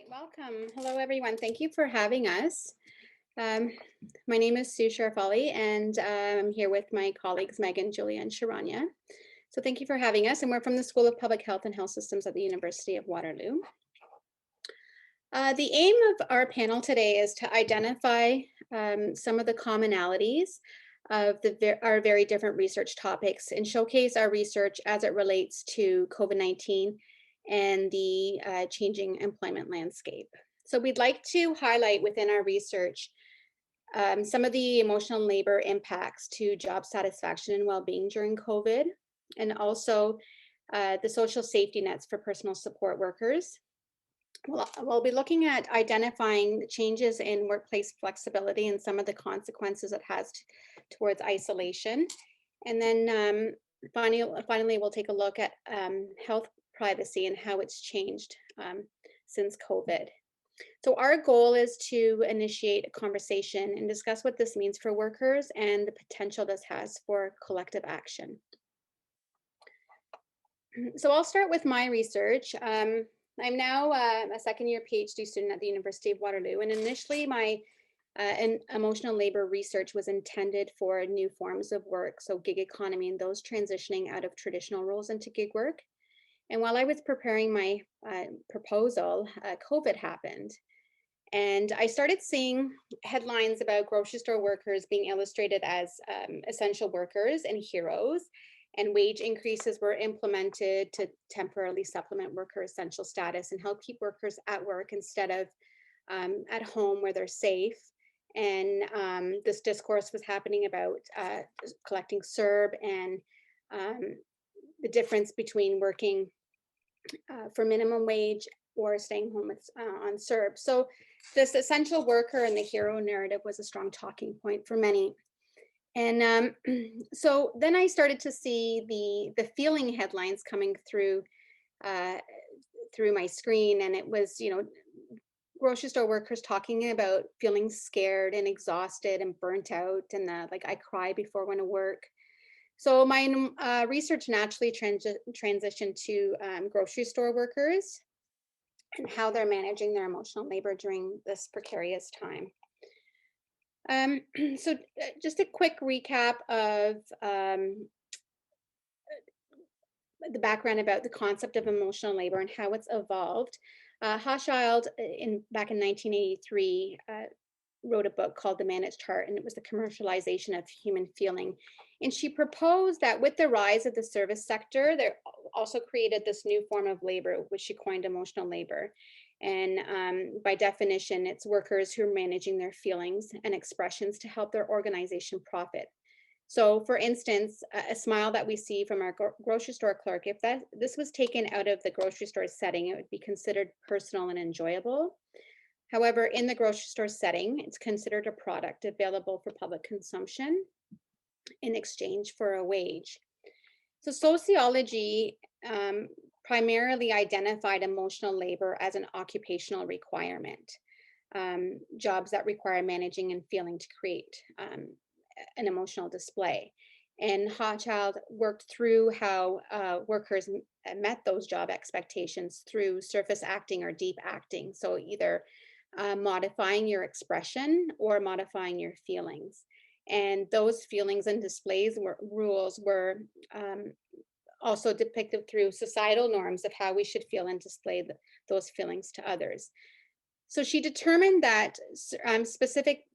Welcome. Hello, everyone. Thank you for having us. Um, my name is Sherifali, and I'm here with my colleagues, Megan, Julia, and Sharanya. So thank you for having us. And we're from the School of Public Health and Health Systems at the University of Waterloo. The aim of our panel today is to identify some of the commonalities of our very different research topics and showcase our research as it relates to COVID-19 and the changing employment landscape. So we'd like to highlight within our research some of the emotional labor impacts to job satisfaction and well-being during COVID, and also the social safety nets for personal support workers. We'll be looking at identifying the changes in workplace flexibility and some of the consequences it has towards isolation. And then finally, we'll take a look at health privacy and how it's changed since COVID. So our goal is to initiate a conversation and discuss what this means for workers and the potential this has for collective action. So I'll start with my research. I'm now a second-year PhD student at the University of Waterloo, and initially my emotional labor research was intended for new forms of work, so gig economy and those transitioning out of traditional roles into gig work. And while I was preparing my proposal, COVID happened. And I started seeing headlines about grocery store workers being illustrated as essential workers and heroes, and wage increases were implemented to temporarily supplement worker essential status and help keep workers at work instead of at home where they're safe. And this discourse was happening about collecting CERB and the difference between working for minimum wage or staying home on CERB. So this essential worker and the hero narrative was a strong talking point for many. And so then I started to see the feeling headlines coming through my screen, and it was, grocery store workers talking about feeling scared and exhausted and burnt out, and like I cry before going to work. So my research naturally transitioned to grocery store workers and how they're managing their emotional labor during this precarious time. So just a quick recap of the background about the concept of emotional labor and how it's evolved. Hochschild back in 1983 wrote a book called The Managed Chart, and it was the commercialization of human feeling. And she proposed that with the rise of the service sector, there also created this new form of labor, which she coined emotional labor. And by definition, it's workers who are managing their feelings and expressions to help their organization profit. So for instance, a smile that we see from our grocery store clerk, if this was taken out of the grocery store setting, it would be considered personal and enjoyable. However, in the grocery store setting, it's considered a product available for public consumption in exchange for a wage. So sociology primarily identified emotional labor as an occupational requirement, jobs that require managing and feeling to create an emotional display. And Hochschild worked through how workers met those job expectations through surface acting or deep acting. So either modifying your expression or modifying your feelings. And those feelings and rules were also depicted through societal norms of how we should feel and display those feelings to others. So she determined that specific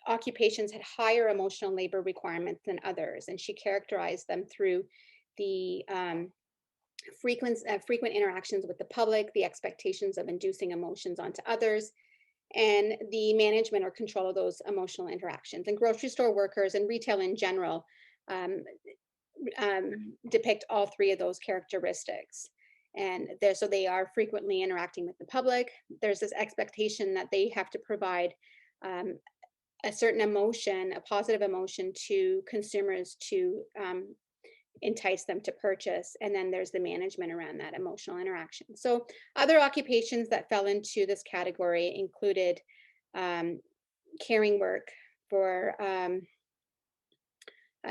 occupations had higher emotional labor requirements than others, and she characterized them through the frequent interactions with the public, the expectations of inducing emotions onto others, and the management or control of those emotional interactions. And grocery store workers and retail in general depict all three of those characteristics. And so they are frequently interacting with the public. There's this expectation that they have to provide a certain emotion, a positive emotion to consumers to entice them to purchase. And then there's the management around that emotional interaction. So other occupations that fell into this category included caring work for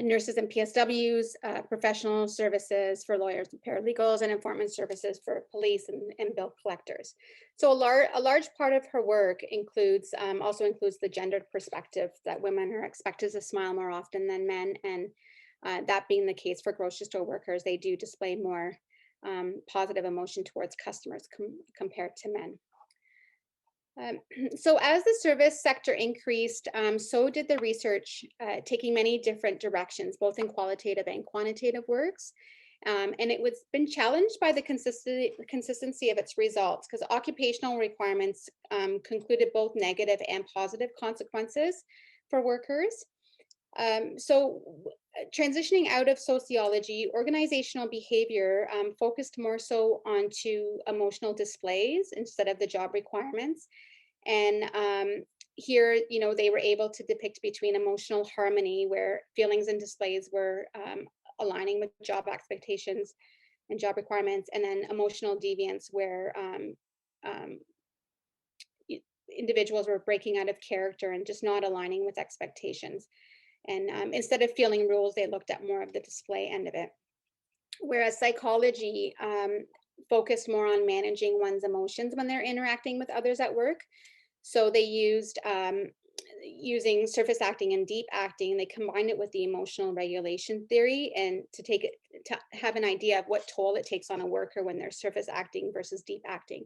nurses and PSWs, professional services for lawyers and paralegals, and informant services for police and bill collectors. So a large part of her work includes also includes the gendered perspective that women are expected to smile more often than men, and that being the case for grocery store workers, they do display more positive emotion towards customers compared to men. So as the service sector increased, so did the research, taking many different directions, both in qualitative and quantitative works. And it was been challenged by the consistency of its results, because occupational requirements concluded both negative and positive consequences for workers. Transitioning out of sociology, organizational behavior focused more so onto emotional displays instead of the job requirements. And here, you know, they were able to depict between emotional harmony, where feelings and displays were aligning with job expectations and job requirements, and then emotional deviance, where individuals were breaking out of character and just not aligning with expectations. And instead of feeling rules, they looked at more of the display end of it. Whereas psychology focused more on managing one's emotions when they're interacting with others at work. So they used using surface acting and deep acting. They combined it with the emotional regulation theory, and to have an idea of what toll it takes on a worker when they're surface acting versus deep acting,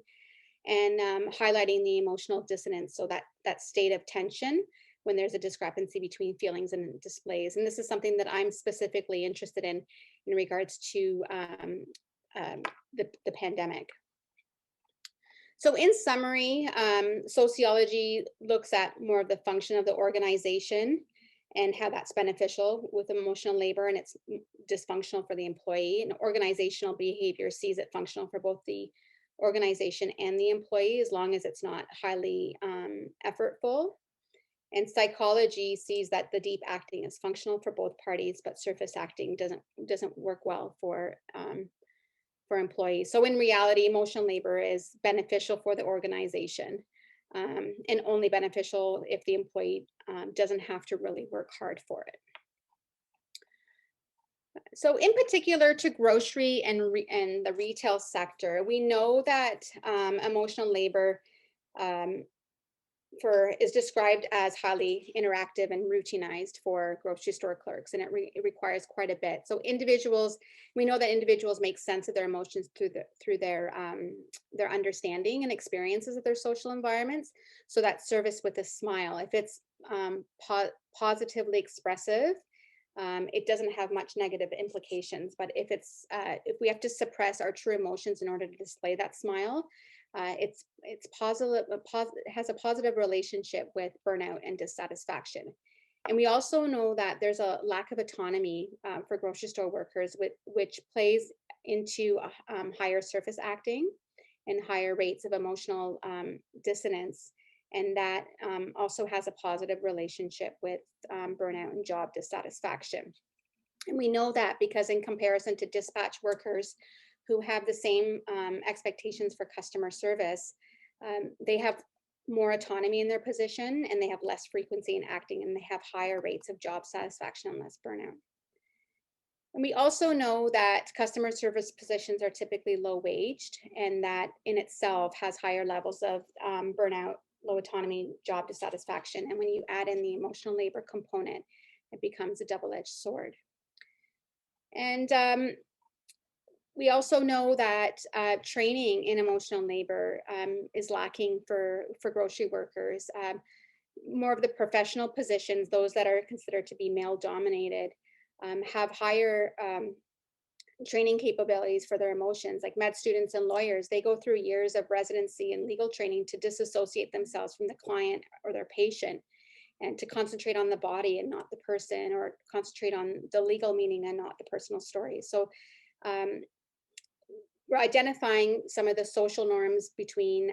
and highlighting the emotional dissonance. So that state of tension when there's a discrepancy between feelings and displays. And this is something that I'm specifically interested in regards to the pandemic. So in summary, sociology looks at more of the function of the organization and how that's beneficial with emotional labor, and it's dysfunctional for the employee. And organizational behavior sees it functional for both the organization and the employee, as long as it's not highly effortful. And psychology sees that the deep acting is functional for both parties, but surface acting doesn't work well for employees. So in reality, emotional labor is beneficial for the organization, and only beneficial if the employee doesn't have to really work hard for it. So in particular to grocery and the retail sector, we know that emotional labor is described as highly interactive and routinized for grocery store clerks, and it requires quite a bit. So we know that individuals make sense of their emotions through their understanding and experiences of their social environments. So that service with a smile, if it's positively expressive, it doesn't have much negative implications. But if we have to suppress our true emotions in order to display that smile, it's positive. It has a positive relationship with burnout and dissatisfaction. And we also know that there's a lack of autonomy for grocery store workers, which plays into higher surface acting and higher rates of emotional dissonance. And that also has a positive relationship with burnout and job dissatisfaction. And we know that because in comparison to dispatch workers who have the same expectations for customer service, they have more autonomy in their position, and they have less frequency in acting, and they have higher rates of job satisfaction and less burnout. And we also know that customer service positions are typically low waged, and that in itself has higher levels of burnout, low autonomy, job dissatisfaction. And when you add in the emotional labor component, it becomes a double-edged sword. And we also know that training in emotional labor is lacking for grocery workers. More of the professional positions, those that are considered to be male dominated, have higher training capabilities for their emotions. Like med students and lawyers, they go through years of residency and legal training to disassociate themselves from the client or their patient, and to concentrate on the body and not the person, or concentrate on the legal meaning and not the personal story. So we're identifying some of the social norms between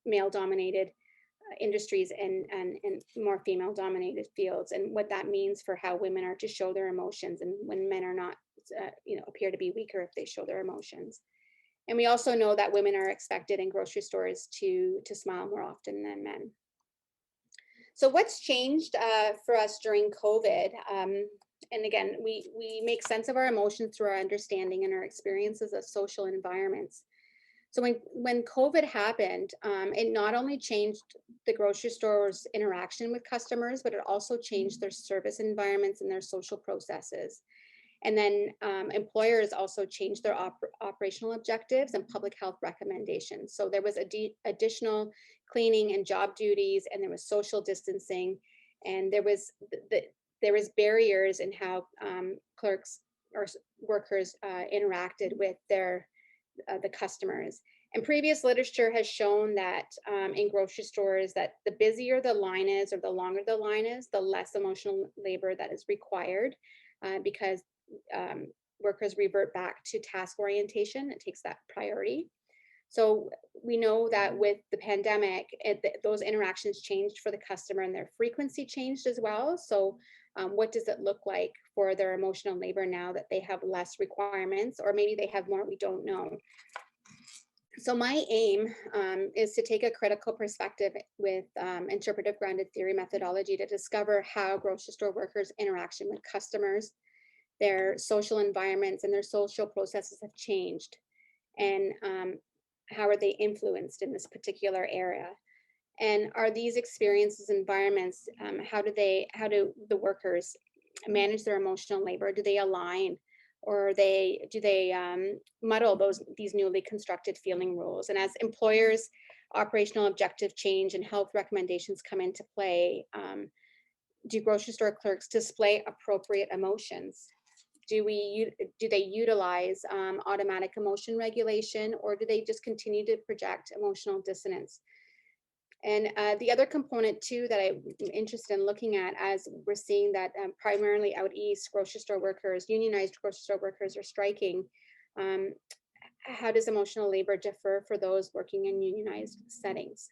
male-dominated industries and more female-dominated fields, and what that means for how women are to show their emotions, and when men are not, appear to be weaker if they show their emotions. And we also know that women are expected in grocery stores to smile more often than men. So what's changed for us during COVID? And again, we make sense of our emotions through our understanding and our experiences of social environments. So when COVID happened, it not only changed the grocery store's interaction with customers, but it also changed their service environments and their social processes. And then employers also changed their operational objectives and public health recommendations. So there was additional cleaning and job duties, and there was social distancing, and there was barriers in how clerks or workers interacted with the customers. And previous literature has shown that in grocery stores that the busier the line is or the longer the line is, the less emotional labor that is required because workers revert back to task orientation. It takes that priority. So we know that with the pandemic, those interactions changed for the customer and their frequency changed as well. So what does it look like for their emotional labor now that they have less requirements, or maybe they have more, we don't know. So my aim is to take a critical perspective with interpretive grounded theory methodology to discover how grocery store workers' interaction with customers, their social environments, and their social processes have changed, and how are they influenced in this particular area. And are these experiences, environments, how do the workers manage their emotional labor? Do they align, or do they muddle these newly constructed feeling rules? And as employers, operational objective change and health recommendations come into play, do grocery store clerks display appropriate emotions? Do they utilize automatic emotion regulation, or do they just continue to project emotional dissonance? And the other component too that I'm interested in looking at, as we're seeing that primarily out east, grocery store workers, unionized grocery store workers are striking. How does emotional labor differ for those working in unionized settings?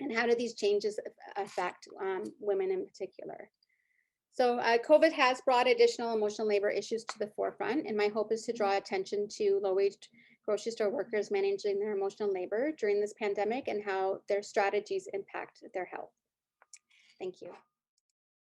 And how do these changes affect women in particular? So COVID has brought additional emotional labor issues to the forefront, and my hope is to draw attention to low-wage grocery store workers managing their emotional labor during this pandemic and how their strategies impact their health. Thank you.